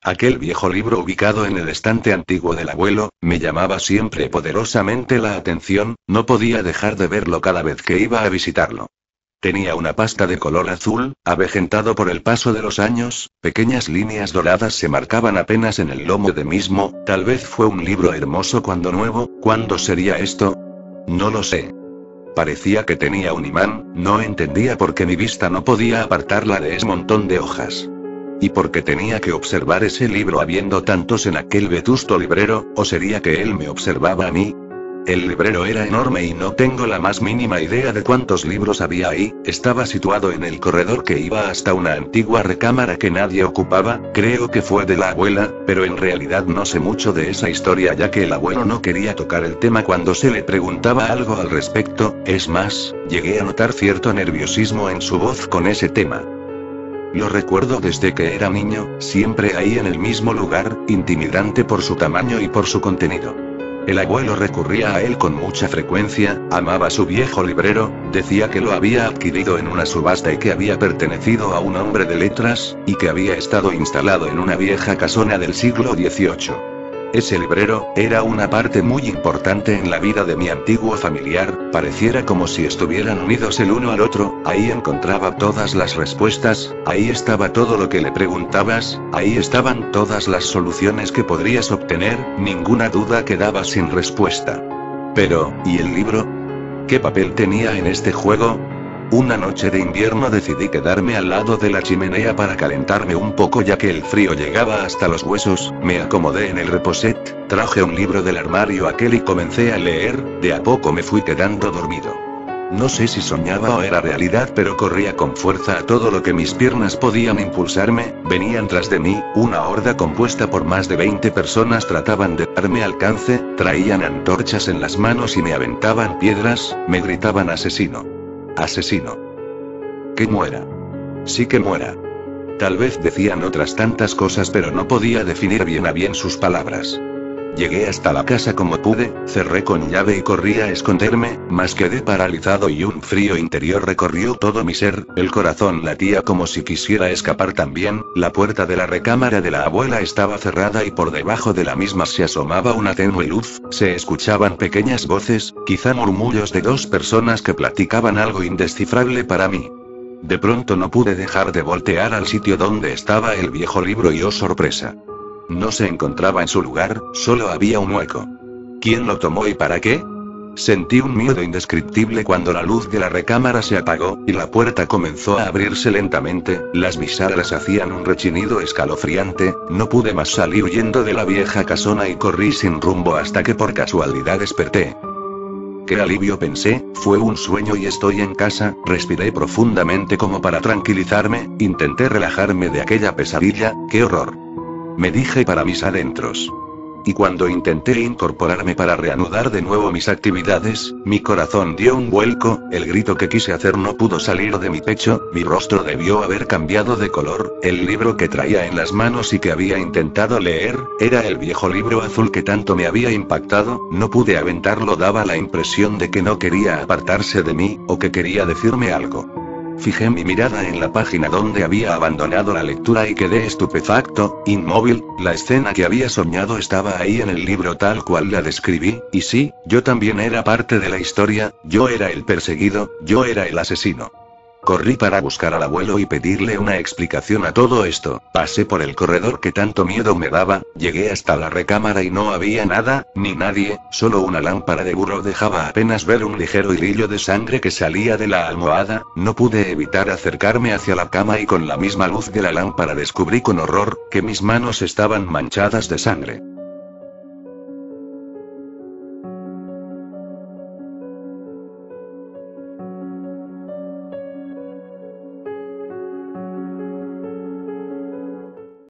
Aquel viejo libro ubicado en el estante antiguo del abuelo, me llamaba siempre poderosamente la atención, no podía dejar de verlo cada vez que iba a visitarlo. Tenía una pasta de color azul, avejentado por el paso de los años, pequeñas líneas doradas se marcaban apenas en el lomo de mismo, tal vez fue un libro hermoso cuando nuevo. ¿Cuándo sería esto? No lo sé. Parecía que tenía un imán, no entendía por qué mi vista no podía apartarla de ese montón de hojas. ¿Y por qué tenía que observar ese libro habiendo tantos en aquel vetusto librero, o sería que él me observaba a mí? El librero era enorme y no tengo la más mínima idea de cuántos libros había ahí. Estaba situado en el corredor que iba hasta una antigua recámara que nadie ocupaba, creo que fue de la abuela, pero en realidad no sé mucho de esa historia ya que el abuelo no quería tocar el tema cuando se le preguntaba algo al respecto, es más, llegué a notar cierto nerviosismo en su voz con ese tema. Lo recuerdo desde que era niño, siempre ahí en el mismo lugar, intimidante por su tamaño y por su contenido. El abuelo recurría a él con mucha frecuencia, amaba su viejo librero, decía que lo había adquirido en una subasta y que había pertenecido a un hombre de letras, y que había estado instalado en una vieja casona del siglo XVIII. Ese librero, era una parte muy importante en la vida de mi antiguo familiar, pareciera como si estuvieran unidos el uno al otro, ahí encontraba todas las respuestas, ahí estaba todo lo que le preguntabas, ahí estaban todas las soluciones que podrías obtener, ninguna duda quedaba sin respuesta. Pero, ¿y el libro? ¿Qué papel tenía en este juego? Una noche de invierno decidí quedarme al lado de la chimenea para calentarme un poco ya que el frío llegaba hasta los huesos, me acomodé en el reposet, traje un libro del armario aquel y comencé a leer, de a poco me fui quedando dormido. No sé si soñaba o era realidad pero corría con fuerza a todo lo que mis piernas podían impulsarme, venían tras de mí, una horda compuesta por más de 20 personas trataban de darme alcance, traían antorchas en las manos y me aventaban piedras, me gritaban asesino. Asesino. Que muera. Sí que muera. Tal vez decían otras tantas cosas pero no podía definir bien a bien sus palabras. Llegué hasta la casa como pude, cerré con llave y corrí a esconderme, mas quedé paralizado y un frío interior recorrió todo mi ser, el corazón latía como si quisiera escapar también, la puerta de la recámara de la abuela estaba cerrada y por debajo de la misma se asomaba una tenue luz, se escuchaban pequeñas voces, quizá murmullos de dos personas que platicaban algo indescifrable para mí. De pronto no pude dejar de voltear al sitio donde estaba el viejo libro y oh sorpresa. No se encontraba en su lugar, solo había un hueco. ¿Quién lo tomó y para qué? Sentí un miedo indescriptible cuando la luz de la recámara se apagó, y la puerta comenzó a abrirse lentamente, las bisagras hacían un rechinido escalofriante, no pude más salir huyendo de la vieja casona y corrí sin rumbo hasta que por casualidad desperté. Qué alivio pensé, fue un sueño y estoy en casa, respiré profundamente como para tranquilizarme, intenté relajarme de aquella pesadilla, qué horror. Me dije para mis adentros. Y cuando intenté incorporarme para reanudar de nuevo mis actividades, mi corazón dio un vuelco, el grito que quise hacer no pudo salir de mi pecho, mi rostro debió haber cambiado de color, el libro que traía en las manos y que había intentado leer, era el viejo libro azul que tanto me había impactado, no pude aventarlo, daba la impresión de que no quería apartarse de mí, o que quería decirme algo. Fijé mi mirada en la página donde había abandonado la lectura y quedé estupefacto, inmóvil, la escena que había soñado estaba ahí en el libro tal cual la describí, y sí, yo también era parte de la historia, yo era el perseguido, yo era el asesino. Corrí para buscar al abuelo y pedirle una explicación a todo esto, pasé por el corredor que tanto miedo me daba, llegué hasta la recámara y no había nada, ni nadie, solo una lámpara de burro dejaba apenas ver un ligero hilillo de sangre que salía de la almohada, no pude evitar acercarme hacia la cama y con la misma luz de la lámpara descubrí con horror, que mis manos estaban manchadas de sangre.